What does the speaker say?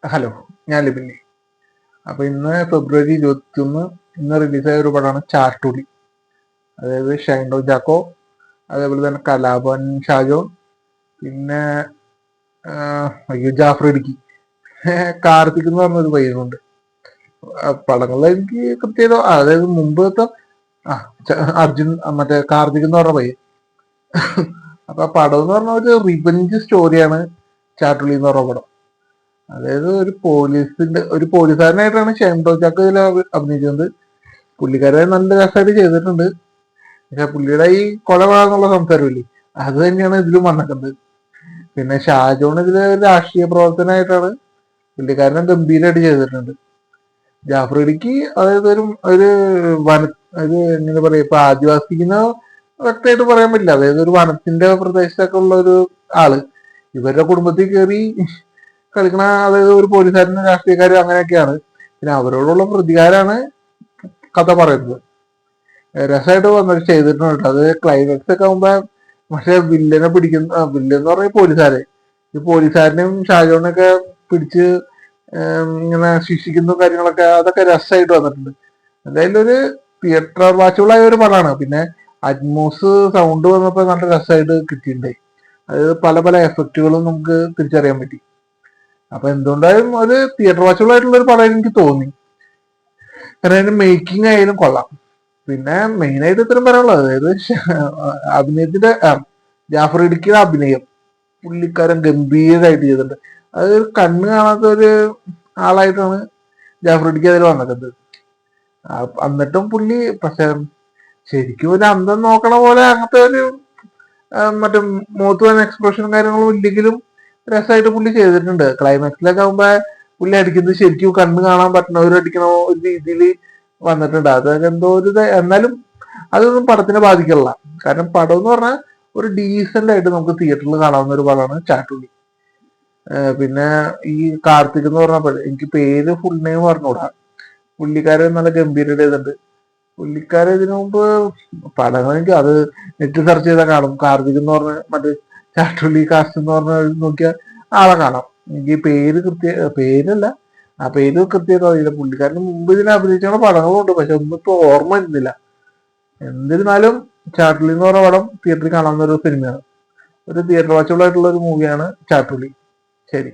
Hello, ഞാൻ ലിബിനി. അപ്പൊ ഇന്ന് ഫെബ്രുവരി 21 ഇന്ന് റിലീസായ ഒരു പടമാണ് ചാർട്ടുളി. അതായത് ഷൈൻഡോ ജാക്കോ, അതേപോലെ തന്നെ കലാഭവൻ ഷാജോൺ, പിന്നെ അയ്യോ ജാഫർ ഇടുക്കി, കാർത്തിക് എന്ന് പറഞ്ഞൊരു പയ്യനുണ്ട്. പടങ്ങളിൽ എനിക്ക് കൃത്യത, അതായത് മുമ്പത്തെ അർജുൻ, മറ്റേ കാർത്തിക് എന്ന് പറഞ്ഞ പയ്യൻ. അപ്പൊ ആ പടം എന്ന് പറഞ്ഞ ഒരു റിവെഞ്ച് സ്റ്റോറിയാണ് ചാർട്ടുളി എന്ന് പറഞ്ഞ പടം. അതായത് ഒരു പോലീസുകാരനായിട്ടാണ് ഷൈൻഡോ ജാക്കോ ഇതിൽ അഭിനയിച്ചത്. പുള്ളിക്കാരൻ നല്ല രസമായിട്ട് ചെയ്തിട്ടുണ്ട്. പക്ഷെ പുള്ളിയുടെ ഈ കൊലപാതകമുള്ള സംസാരമില്ലേ, അത് തന്നെയാണ് ഇതിലും വന്നിട്ടുണ്ട്. പിന്നെ ഷാജോൺ ഇതില് രാഷ്ട്രീയ പ്രവർത്തനമായിട്ടാണ് പുള്ളിക്കാരനെ ഗംഭീരമായിട്ട് ചെയ്തിട്ടുണ്ട്. ജാഫർ ഇടുക്കി അതായത് ഒരു വന, ഒരു എങ്ങനെ പറയാ, ഇപ്പൊ ആദിവാസിക്കുന്ന വ്യക്തമായിട്ട് പറയാൻ പറ്റില്ല. അതായത് ഒരു വനത്തിന്റെ പ്രദേശത്തൊക്കെ ഉള്ള ഒരു ആള് ഇവരുടെ കുടുംബത്തിൽ കയറി കളിക്കണ, അതായത് ഒരു പോലീസുകാരനും രാഷ്ട്രീയക്കാരും അങ്ങനെയൊക്കെയാണ്. പിന്നെ അവരോടുള്ള പ്രതികാരമാണ് കഥ പറയുന്നത്. രസമായിട്ട് വന്നിട്ട് ചെയ്തിട്ടുണ്ട്. അത് ക്ലൈമാക്സ് ഒക്കെ ആകുമ്പോ പക്ഷെ വില്ലനെ പിടിക്കുന്ന, വില്ലൻ എന്ന് പറഞ്ഞ പോലീസുകാരെ, ഈ പോലീസുകാരനെയും ഷാജോണിനൊക്കെ പിടിച്ച് ഇങ്ങനെ ശിക്ഷിക്കുന്ന കാര്യങ്ങളൊക്കെ, അതൊക്കെ രസമായിട്ട് വന്നിട്ടുണ്ട്. എന്തായാലും ഒരു തിയേറ്റർ വാച്ചുകളായ ഒരു പടമാണ്. പിന്നെ അറ്റ്മോസ് സൗണ്ട് വന്നപ്പോ നല്ല രസമായിട്ട് കിട്ടിയിട്ടുണ്ടായി. അതായത് പല പല എഫക്റ്റുകളും നമുക്ക് തിരിച്ചറിയാൻ പറ്റി. അപ്പൊ എന്തുകൊണ്ടായാലും ഒരു തിയേറ്റർ വാച്ചുകളായിട്ടുള്ള ഒരു പടം എനിക്ക് തോന്നി. കാരണം അതിന്റെ മേക്കിംഗ് ആയാലും കൊള്ളാം. പിന്നെ മെയിനായിട്ട് ഇത്രയും പറയാനുള്ളത്, അതായത് അഭിനയത്തിന്റെ ജാഫർ ഇടുക്കിയുടെ അഭിനയം പുള്ളിക്കാരൻ ഗംഭീരമായിട്ട് ചെയ്തിട്ടുണ്ട്. അതൊരു കണ്ണ് കാണാത്ത ഒരു ആളായിട്ടാണ് ജാഫർ ഇടുക്കി അതിൽ വന്നിട്ടുണ്ട്. എന്നിട്ടും പുള്ളി പക്ഷെ ശരിക്കും ഒരു അന്തം നോക്കണ പോലെ അങ്ങനത്തെ ഒരു മറ്റേ മുഖത്ത് തന്നെ എക്സ്പ്രഷനും കാര്യങ്ങളും ഇല്ലെങ്കിലും രസമായിട്ട് പുള്ളി ചെയ്തിട്ടുണ്ട്. ക്ലൈമാക്സിലൊക്കെ ആകുമ്പോ പുള്ളി അടിക്കുന്നത് ശരിക്കും കണ്ണ് കാണാൻ പറ്റുന്നവർ അടിക്കണ ഒരു രീതിയിൽ വന്നിട്ടുണ്ട്. അതൊക്കെ എന്തോ ഒരു എന്നാലും അതൊന്നും പടത്തിനെ ബാധിക്കില്ല. കാരണം പടം എന്ന് പറഞ്ഞാൽ ഒരു ഡീസന്റ് ആയിട്ട് നമുക്ക് തിയേറ്ററിൽ കാണാവുന്ന ഒരു പടമാണ് ചാട്ടുള്ളി. പിന്നെ ഈ കാർത്തിക് എന്ന് പറഞ്ഞ എനിക്ക് പേര് ഫുൾ നെയിം പറഞ്ഞുകൂടാ. പുള്ളിക്കാരൻ നല്ല ഗംഭീരത ചെയ്തിട്ടുണ്ട്. പുള്ളിക്കാരൻ ഇതിനു മുമ്പ് പടങ്ങൾ എനിക്ക് അത് നെറ്റ് സെർച്ച് ചെയ്താൽ കാണും. കാർത്തിക് എന്ന് പറഞ്ഞ മറ്റേ ചാട്ടുള്ളി കാസ്റ്റ് എന്ന് പറഞ്ഞ നോക്കിയാൽ ആളെ കാണാം. എനിക്ക് പേരല്ല, ആ പേര് കൃത്യമായിട്ട് അറിയില്ല. പുള്ളിക്കാരന് മുമ്പ് ഇതിനെ അഭിനയിച്ച പടങ്ങളും ഉണ്ട്, പക്ഷെ ഒന്നും ഇപ്പൊ ഓർമ്മ വരുന്നില്ല. എന്നിരുന്നാലും ചാട്ടുള്ളി എന്ന് പറഞ്ഞ പടം തിയേറ്ററിൽ കാണാവുന്ന ഒരു സിനിമയാണ്. ഒരു തിയേറ്റർ വാച്ചുകളായിട്ടുള്ള ഒരു മൂവിയാണ് ചാട്ടുള്ളി. ശരി.